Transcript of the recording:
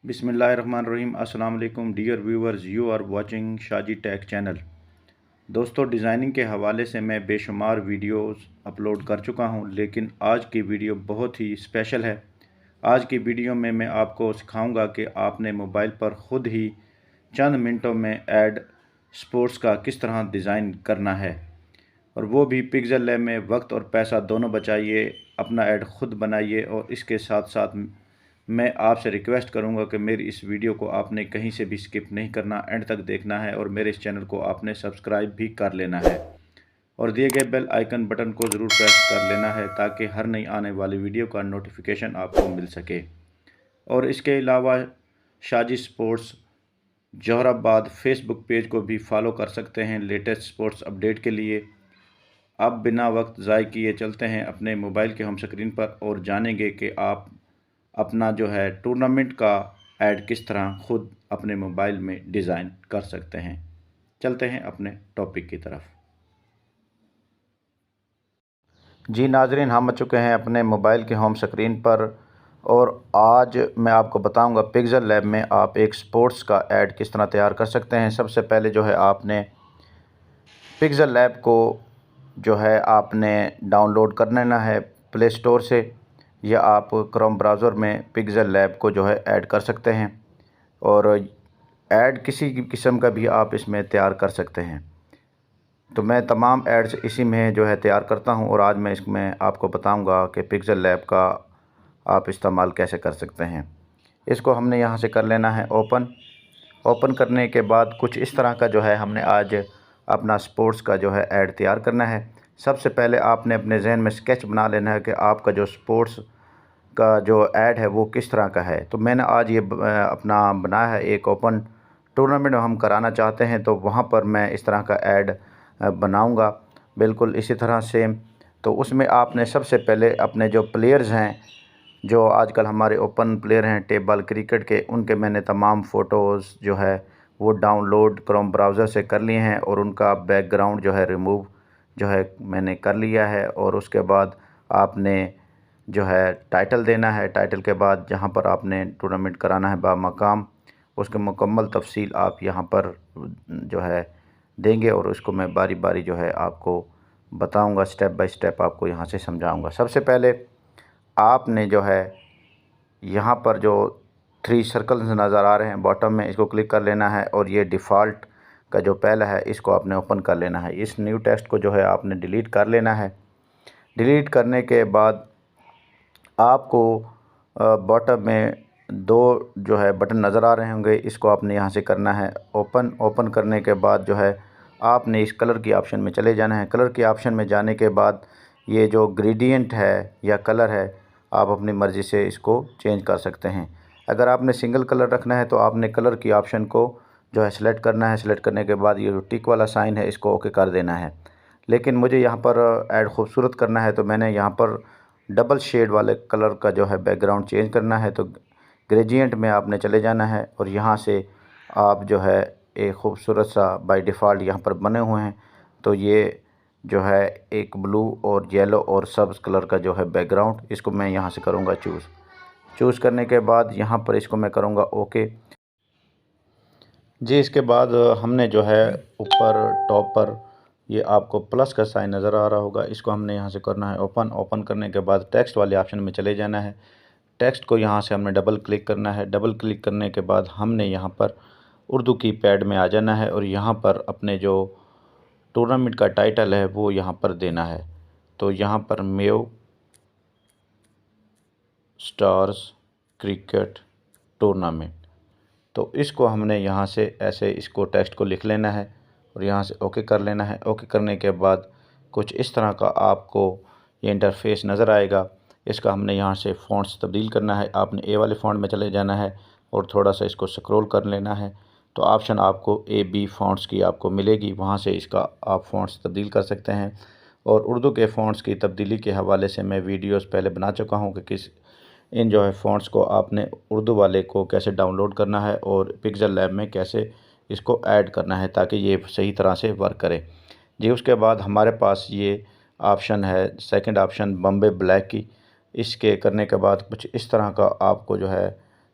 बिस्मिल्लाहिर्रहमानिर्रहीम। अस्सलाम वालेकुम dear viewers, you are watching Shaji tech channel. दोस्तों, डिज़ाइनिंग के हवाले से मैं बेशुमार वीडियोस अपलोड कर चुका हूं, लेकिन आज की वीडियो बहुत ही स्पेशल है। आज की वीडियो में मैं आपको सिखाऊंगा कि आपने मोबाइल पर ख़ुद ही चंद मिनटों में ऐड स्पोर्ट्स का किस तरह डिज़ाइन करना है, और वो भी पिक्सेल लैब में। वक्त और पैसा दोनों बचाइए, अपना ऐड ख़ुद बनाइए। और इसके साथ साथ मैं आपसे रिक्वेस्ट करूंगा कि मेरी इस वीडियो को आपने कहीं से भी स्किप नहीं करना, एंड तक देखना है, और मेरे इस चैनल को आपने सब्सक्राइब भी कर लेना है और दिए गए बेल आइकन बटन को ज़रूर प्रेस कर लेना है ताकि हर नई आने वाली वीडियो का नोटिफिकेशन आपको मिल सके। और इसके अलावा Shaji sports Jauharabad Facebook page को भी फॉलो कर सकते हैं लेटेस्ट स्पोर्ट्स अपडेट के लिए। अब बिना वक्त ज़ाय किए चलते हैं अपने मोबाइल के होम स्क्रीन पर और जानेंगे कि आप अपना जो है टूर्नामेंट का ऐड किस तरह ख़ुद अपने मोबाइल में डिज़ाइन कर सकते हैं। चलते हैं अपने टॉपिक की तरफ। जी नाजरीन, हम आ चुके हैं अपने मोबाइल के होम स्क्रीन पर, और आज मैं आपको बताऊंगा पिक्सेल लैब में आप एक स्पोर्ट्स का ऐड किस तरह तैयार कर सकते हैं। सबसे पहले जो है आपने पिक्सेल लैब को जो है आपने डाउनलोड कर लेना है प्ले स्टोर से, या आप क्रोम ब्राउज़र में पिक्सेल लैब को जो है ऐड कर सकते हैं, और ऐड किसी किस्म का भी आप इसमें तैयार कर सकते हैं। तो मैं तमाम ऐड्स इसी में जो है तैयार करता हूं, और आज मैं इसमें आपको बताऊंगा कि पिक्सेल लैब का आप इस्तेमाल कैसे कर सकते हैं। इसको हमने यहां से कर लेना है ओपन करने के बाद कुछ इस तरह का जो है हमने आज अपना स्पोर्ट्स का जो है ऐड तैयार करना है। सबसे पहले आपने अपने जहन में स्केच बना लेना है कि आपका जो स्पोर्ट्स का जो ऐड है वो किस तरह का है। तो मैंने आज ये अपना बनाया है, एक ओपन टूर्नामेंट हम कराना चाहते हैं, तो वहाँ पर मैं इस तरह का ऐड बनाऊंगा बिल्कुल इसी तरह सेम। तो उसमें आपने सबसे पहले अपने जो प्लेयर्स हैं, जो आजकल हमारे ओपन प्लेयर हैं टेबल क्रिकेट के, उनके मैंने तमाम फ़ोटोज़ जो है वो डाउनलोड क्रोम ब्राउज़र से कर लिए हैं, और उनका बैकग्राउंड जो है रिमूव जो है मैंने कर लिया है। और उसके बाद आपने जो है टाइटल देना है। टाइटल के बाद जहाँ पर आपने टूर्नामेंट कराना है बामकाम, उसके मुकम्मल तफसील आप यहाँ पर जो है देंगे, और उसको मैं बारी बारी जो है आपको बताऊंगा, स्टेप बाय स्टेप आपको यहाँ से समझाऊंगा। सबसे पहले आपने जो है यहाँ पर जो 3 सर्कल्स नज़र आ रहे हैं बॉटम में, इसको क्लिक कर लेना है, और ये डिफ़ॉल्ट का जो पहला है इसको आपने ओपन कर लेना है। इस न्यू टेक्स्ट को जो है आपने डिलीट कर लेना है। डिलीट करने के बाद आपको बॉटम में 2 जो है बटन नज़र आ रहे होंगे, इसको आपने यहाँ से करना है ओपन करने के बाद जो है आपने इस कलर की ऑप्शन में चले जाना है। कलर के ऑप्शन में जाने के बाद ये जो ग्रेडियंट है या कलर है, आप अपनी मर्ज़ी से इसको चेंज कर सकते हैं। अगर आपने सिंगल कलर रखना है तो आपने कलर की ऑप्शन को जो है सेलेक्ट करना है। सेलेक्ट करने के बाद ये जो टिक वाला साइन है इसको ओके कर देना है। लेकिन मुझे यहाँ पर ऐड खूबसूरत करना है, तो मैंने यहाँ पर डबल शेड वाले कलर का जो है बैकग्राउंड चेंज करना है। तो ग्रेडियंट में आपने चले जाना है, और यहाँ से आप जो है एक खूबसूरत सा बाय डिफ़ॉल्ट यहाँ पर बने हुए हैं। तो ये जो है एक ब्लू और येलो और सब्ज़ कलर का जो है बैकग्राउंड, इसको मैं यहाँ से करूँगा चूज़ करने के बाद यहाँ पर इसको मैं करूँगा ओके जी। इसके बाद हमने जो है ऊपर टॉप पर ये आपको प्लस का साइन नज़र आ रहा होगा, इसको हमने यहाँ से करना है ओपन करने के बाद टेक्स्ट वाले ऑप्शन में चले जाना है। टेक्स्ट को यहाँ से हमने डबल क्लिक करना है। डबल क्लिक करने के बाद हमने यहाँ पर उर्दू की पैड में आ जाना है, और यहाँ पर अपने जो टूर्नामेंट का टाइटल है वो यहाँ पर देना है। तो यहाँ पर मेव स्टार्स क्रिकेट टूर्नामेंट, तो इसको हमने यहाँ से ऐसे इसको टेक्स्ट को लिख लेना है, और यहाँ से ओके कर लेना है। ओके करने के बाद कुछ इस तरह का आपको ये इंटरफेस नज़र आएगा। इसका हमने यहाँ से फ़ॉन्ट्स तब्दील करना है। आपने ए वाले फ़ॉन्ट में चले जाना है, और थोड़ा सा इसको स्क्रॉल कर लेना है। तो ऑप्शन आपको AB फ़ॉन्ट्स की आपको मिलेगी, वहाँ से इसका आप फ़ॉन्ट्स तब्दील कर सकते हैं। और उर्दू के फ़ॉन्ट्स की तब्दीली के हवाले से मैं वीडियोस पहले बना चुका हूँ कि इन जो है फ़ॉन्ट्स को आपने उर्दू वाले को कैसे डाउनलोड करना है, और पिक्सेल लैब में कैसे इसको ऐड करना है ताकि ये सही तरह से वर्क करे जी। उसके बाद हमारे पास ये ऑप्शन है, सेकंड ऑप्शन बॉम्बे ब्लैक की। इसके करने के बाद कुछ इस तरह का आपको जो है